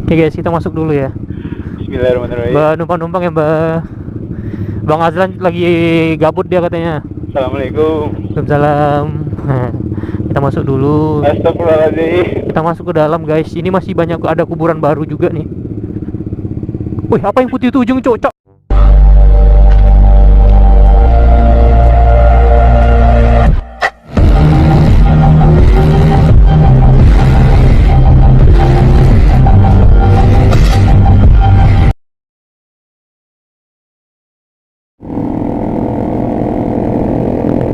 Oke guys, kita masuk dulu ya. Bismillahirrahmanirrahim. Mbak numpang-numpang ya Mbak. Bang Azlan lagi gabut dia katanya. Assalamualaikum. Waalaikumsalam. Kita masuk dulu. Astagfirullahaladzim. Kita masuk ke dalam guys. Ini masih banyak, ada kuburan baru juga nih. Wih, apa yang putih itu ujung cocok?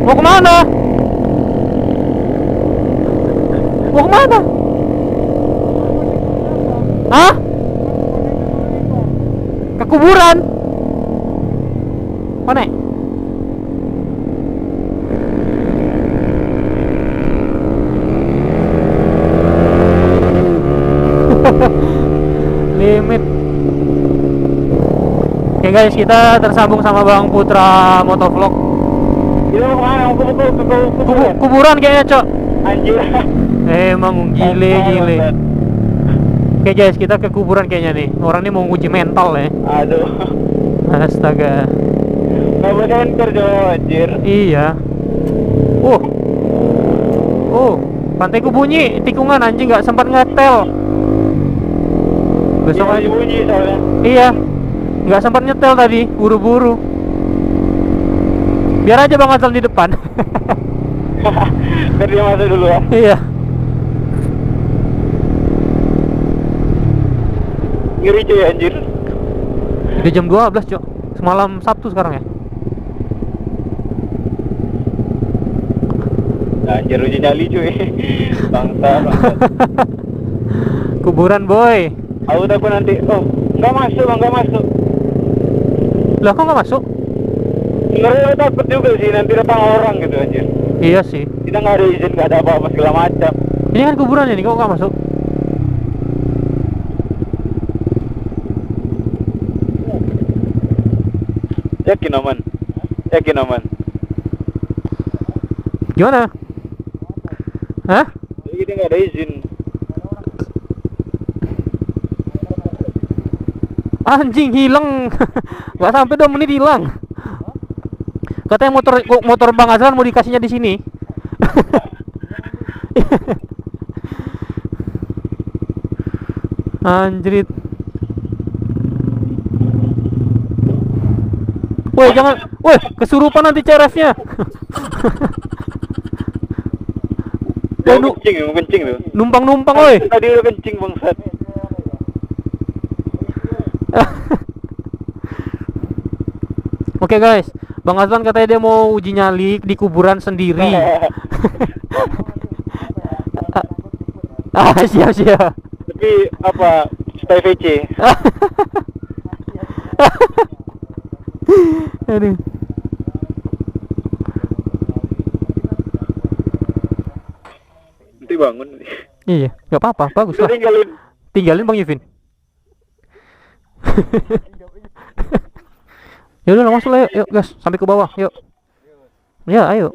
Mau kemana? Mau kemana? Hah? Ke kuburan? Mana? Limit. Oke guys, kita tersambung sama Bang Putra Motovlog. Kita mau kemana? Mau kuburan? Kuburan kayaknya, Cok. Anjir. Emang gile. Oke guys, kita ke kuburan kayaknya nih. Orang ini mau uji mental ya. Aduh. Astaga. Gak boleh enter dong, anjir. Iya. Pantaiku bunyi, tikungan anjing nggak sempat ngetel. Besok Iya, aja. bunyi soalnya. Iya. Nggak sempat nyetel tadi, buru-buru. Biar aja Bang Azal di depan. Biar dia masuk dulu ya. Iya. Ngeri cuy anjir. Udah jam 12, Cok. Semalam Sabtu sekarang ya. Anjir uji nyali cuy. Bangsa. Kuburan, boy. Aku takut nanti. Oh, nggak masuk bang, nggak masuk. Lah kok nggak masuk? Sebenarnya aku takut juga sih nanti datang orang gitu anjir. Iya sih. Kita nggak ada izin, nggak ada apa-apa segala macam. Ini kan kuburannya nih, kok nggak masuk? Yakin aman? Yakin aman? Gimana? Hah? Jadi kita nggak ada izin. Anjing hilang. Nggak sampai 2 menit hilang. Katanya motor Bang Azlan mau dikasihnya di sini. Anjrit. Woi, jangan. Woi, kesurupan nanti CRF-nya. Mau kencing tuh. Numpang-numpang, woi. Tadi udah kencing bangsat. Oke guys, Bang Azlan katanya dia mau uji nyali di kuburan sendiri. Siap. Tapi apa? Stay VC. Aduh. Nanti bangun. Iya, nggak apa-apa, bagus lah. Tinggalin Bang Yevin. Ya udah masuk lah, yuk gas sampai ke bawah, yuk. Ya, ayo.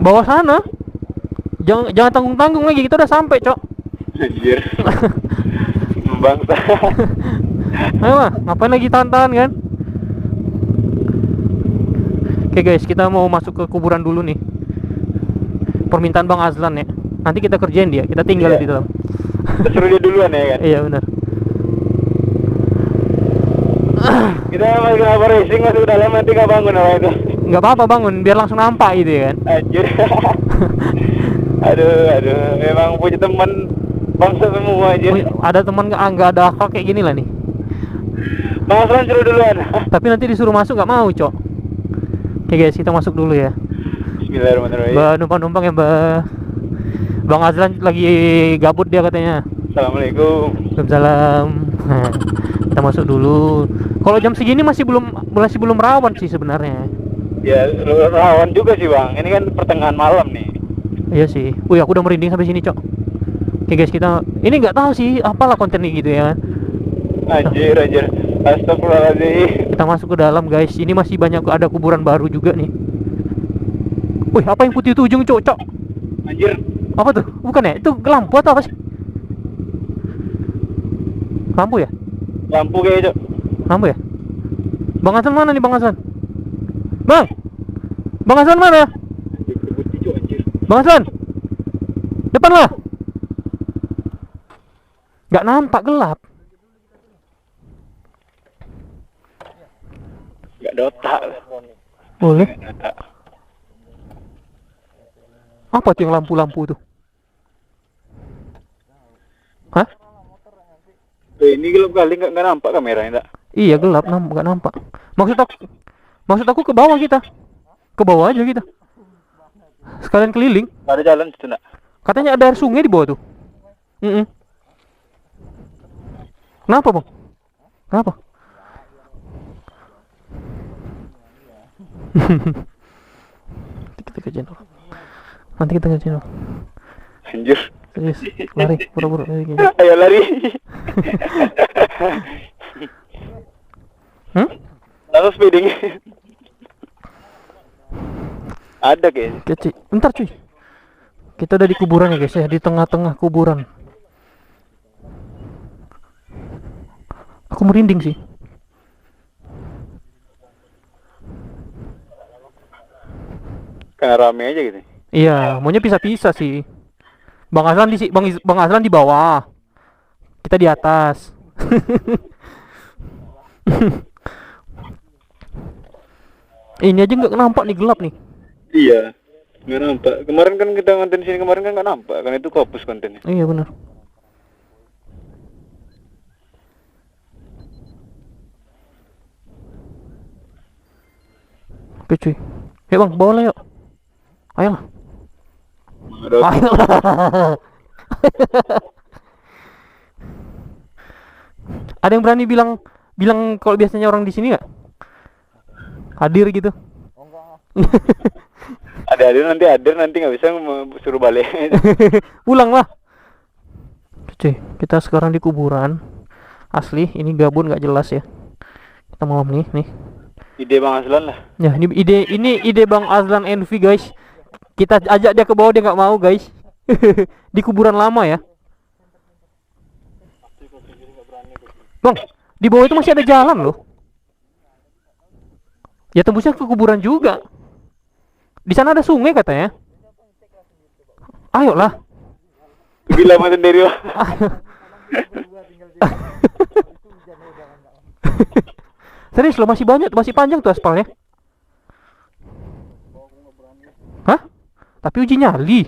Bawah sana. Jangan tanggung-tanggung lagi, kita udah sampai, Cok. Anjir. Bangsa. Ayo lah, ngapain lagi tahan-tahan kan? Oke guys, kita mau masuk ke kuburan dulu nih. Permintaan Bang Azlan ya. Nanti kita kerjain dia, kita tinggal di dalam. Kita suruh dia duluan ya kan? Iya benar. Kita masih kenapa racing masuk ke dalam nanti nggak bangun apa itu? Nggak apa-apa bangun, biar langsung nampak gitu ya kan. Anjir. aduh, memang punya teman bangsa semua aja. Ada teman nggak ada akal kayak gini lah nih. Bang Aslan suruh duluan. Tapi nanti disuruh masuk nggak mau, Cok. Oke guys, kita masuk dulu ya. Bismillahirrahmanirrahim. Mbak numpang-numpang ya Mbak. Bang Azlan lagi gabut dia katanya. Assalamualaikum. Waalaikumsalam. Kita masuk dulu. Kalau jam segini masih belum rawan sih sebenarnya. Ya rawan juga sih bang. Ini kan pertengahan malam nih. Iya sih. Wih, aku udah merinding sampai sini, Cok. Oke guys, kita ini nggak tahu sih apalah kontennya gitu ya. Anjir. Astagfirullahaladzim. Kita masuk ke dalam guys. Ini masih banyak, ada kuburan baru juga nih. Wih, apa yang putih itu ujung cocok? Anjir. Apa tuh? Bukan ya? Itu lampu atau apa sih? Lampu ya? Lampu kayaknya, Cok. Lampu ya? Bang Hasan mana nih Bang Hasan? Bang! Bang Hasan mana? Bang Hasan! Depan lah! Gak nampak, gelap. Gak ada otak. Boleh. Gak ada otak. Apa tuh yang lampu-lampu tuh? Hah? Ini gelap kali, nggak nampak kameranya, tak? Iya gelap, nggak nampak. Maksud aku ke bawah kita. Ke bawah aja kita. Sekalian keliling. Nggak ada jalan situ, nak. Katanya ada air sungai di bawah tuh. Kenapa bang? Kenapa? Kita kerjain dulu. Nanti kita kerjain dulu. Anjir. Serius, lari, buru-buru. Ayo lari. Langsung speeding. Ada kayaknya. Kecil. Bentar cuy. Kita udah di kuburan ya guys ya, di tengah-tengah kuburan. Aku merinding sih. Karena rame aja gitu. Iya, maunya pisah-pisah sih. Bang Aslan Bang Aslan di bawah. Kita di atas. Ini aja nggak nampak nih, gelap nih. Iya, nggak nampak. Kemarin kan kita konten sini kemarin kan nggak nampak, karena itu kopus kontennya. Iya benar. Oke cuy. Yuk bang, bawa lah yuk. Ayolah. Ayolah. Ada yang berani bilang kalau biasanya orang di sini nggak hadir gitu? Ada nanti nggak bisa suruh balik. Pulang lah. Cuy, kita sekarang di kuburan asli. Ini gabun nggak jelas ya. Kita malam nih. Ide Bang Aslan lah. Ya, ini ide Bang Azlan Envy guys. Kita ajak dia ke bawah, dia nggak mau guys. Di kuburan lama ya. Bang, di bawah itu masih ada jalan loh. Ya tembusnya ke kuburan juga. Di sana ada sungai katanya. Ayolah. Bila mah sendiri. Serius loh, masih banyak, masih panjang tuh aspalnya. Hah? Tapi uji nyali.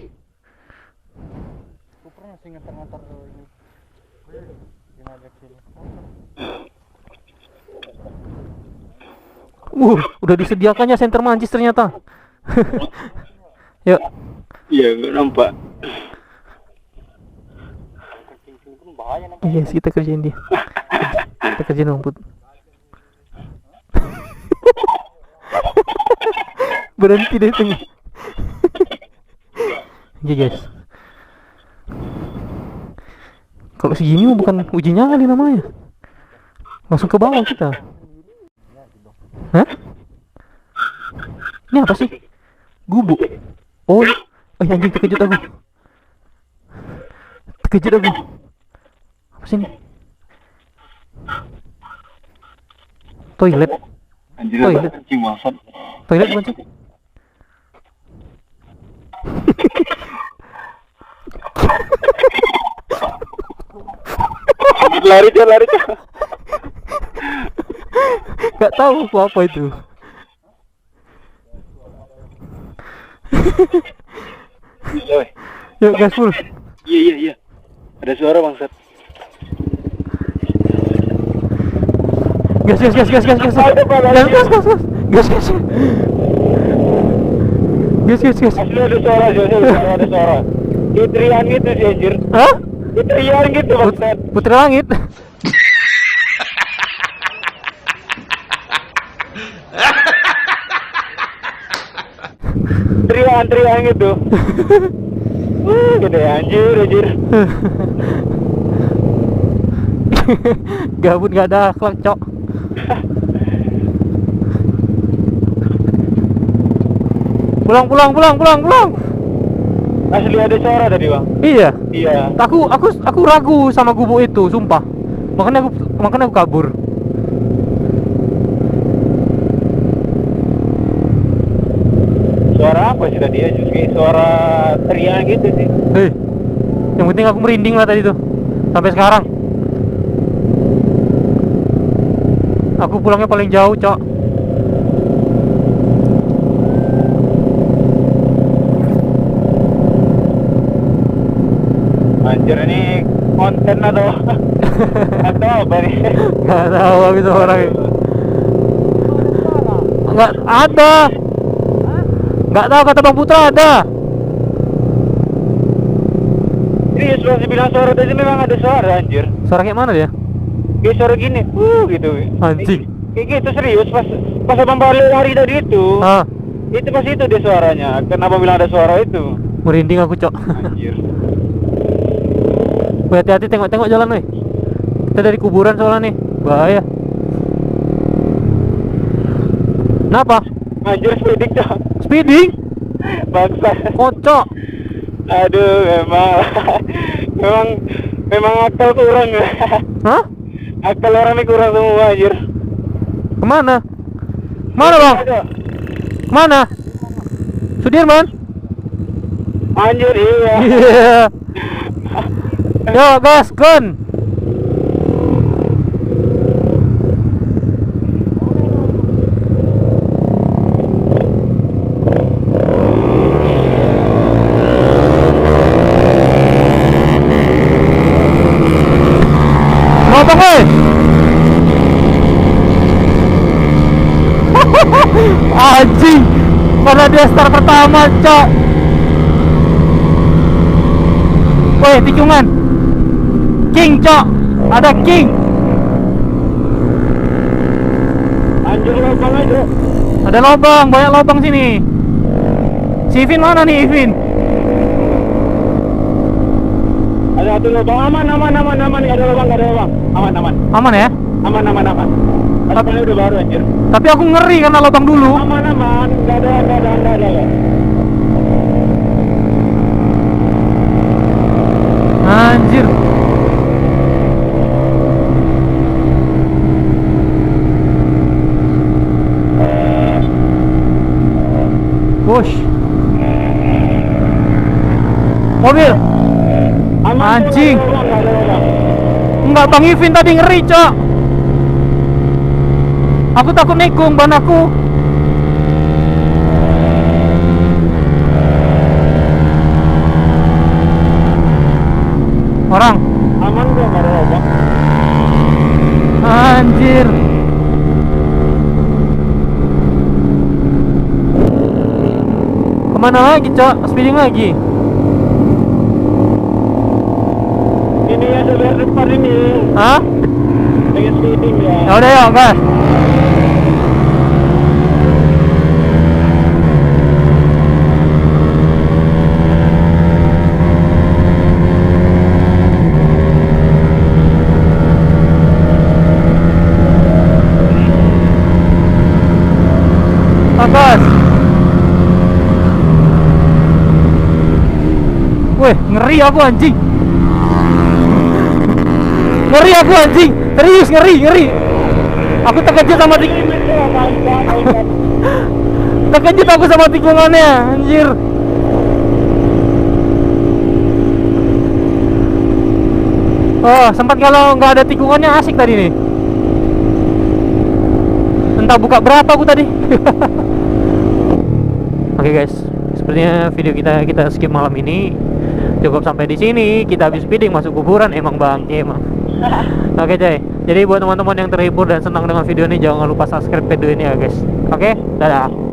Udah disediakannya center mancis ternyata. Yuk. Iya, nggak nampak. Iya, kita kerjain dia. Kita kerjain rumput. Berhenti deh tengah. Oke guys. Kalau segini mah bukan uji nyali namanya. Langsung ke bawah kita. Hah? Ini apa sih? Gubuk. Oh anjing, terkejut aku. Apa sih ini? Toilet. Anjir, Toilet. anjing maksud. Toilet bukan sih? Lari Cok. Gak tahu aku apa itu. Yuk gas full. Iya. Ada suara bangsat. Gas. Asli ada suara. Teriakan gitu sih anjir. Hah? Teriakan gitu bangsat. Putri Langit. Teriakan gitu. Gede anjir. Gabut gak ada akhlak, Cok. Pulang. Asli ada suara tadi, Bang. Iya. Iya. Aku ragu sama gubuk itu, sumpah. makanya aku kabur. Suara apa sih tadi ya? Justru kayak suara teriak gitu sih. Yang penting aku merinding lah tadi tuh. Sampai sekarang. Aku pulangnya paling jauh, Cok. Anjir, ini konten atau atau apa nih? Gak tahu aku tuh orang. Nggak ada. Nggak tahu, kata Bang Putra ada. Serius masih bilang suara tadi memang ada suara anjir. Suara kayak mana dia? Kayak suara gini, gitu. Anjing. Kayak gitu serius pas abang balik lari tadi itu. Ah, Itu pas itu dia suaranya. Kenapa bilang ada suara itu? merinding aku, Cok. Anjir. Wih, hati-hati, tengok-tengok jalan, weh. Kita dari kuburan soalnya nih. Bahaya. Kenapa? Anjir, speeding Cok. Speeding? Bangsa. Kocok. Aduh, memang akal kurang. Hah? Akal orang ini kurang semua anjir. Kemana? Mana, Bang? Mana? Sudirman? Anjir, iya. Iya. Yo, gaskan. Mau apa, weh? Anjing, pada dia start pertama, Cok. Woi, tikungan King, Cok. Ada King. Anjir, lubang aja. Ada lubang, banyak lubang sini. Si Ivin mana nih, Ivin? Ada satu lubang. Aman, nih ada lubang, aman. Aman ya? Aman. Asapnya udah baru anjir. Tapi aku ngeri karena lubang dulu. Aman, enggak ada. Anjir. Push. Mobil. Aman. Anjing. Enggak ada lubang. Enggak, Bang Ivin tadi ngeri, Cok. Aku takut nikung ban aku. Orang. Aman gua, enggak ada lubang. Anjir. Kemana lagi, Cok? Speeding lagi. Ini ya sebelah depan ini. Hah? Pengen speeding ya. Ya udah, yuk, gas. Gas. Wih, ngeri aku anjing. Ngeri aku anjing. Serius, ngeri. Aku terkejut sama terkejut aku sama tikungannya, anjir. Oh, sempat kalau nggak ada tikungannya asik tadi nih. Entah buka berapa aku tadi. Oke guys, sepertinya video kita skip malam ini. Cukup sampai di sini. Kita habis speeding masuk kuburan, emang bangke emang. Oke coy. Jadi buat teman-teman yang terhibur dan senang dengan video ini, jangan lupa subscribe video ini ya guys. Oke, dadah.